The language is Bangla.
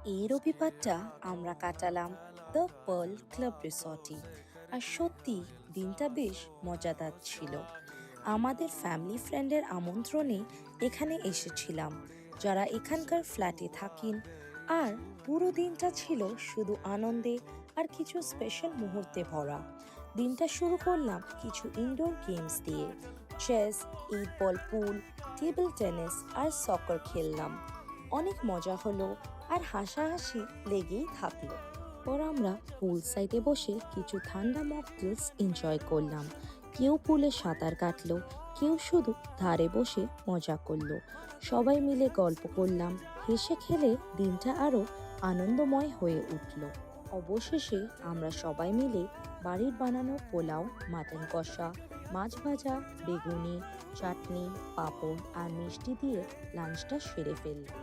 এই রবিবারটা আমরা কাটালাম দ্য পার্ল ক্লাব রিসর্টে। আর সত্যি দিনটা বেশ মজাদার ছিল। আমাদের ফ্যামিলি ফ্রেন্ডের আমন্ত্রণে এখানে এসেছিলাম, যারা এখানকার ফ্ল্যাটে থাকেন। আর পুরো দিনটা ছিল শুধু আনন্দে আর কিছু স্পেশাল মুহূর্তে ভরা। দিনটা শুরু করলাম কিছু ইনডোর গেমস দিয়ে। চেস, 8 বল পুল, টেবিল টেনিস আর সকার খেললাম। অনেক মজা হলো আর হাসাহাসি লেগেই থাকলো। পর আমরা পুল সাইডে বসে কিছু ঠান্ডা মকটেলস এনজয় করলাম। কেউ পুলে সাঁতার কাটলো, কেউ শুধু ধারে বসে মজা করলো। সবাই মিলে গল্প করলাম, হেসে খেলে দিনটা আরো আনন্দময় হয়ে উঠল। অবশেষে আমরা সবাই মিলে বাড়ির বানানো পোলাও, মাটন কষা, মাছ ভাজা, বেগুনি, চাটনি, পাঁপড় আর মিষ্টি দিয়ে লাঞ্চটা সেরে ফেললাম।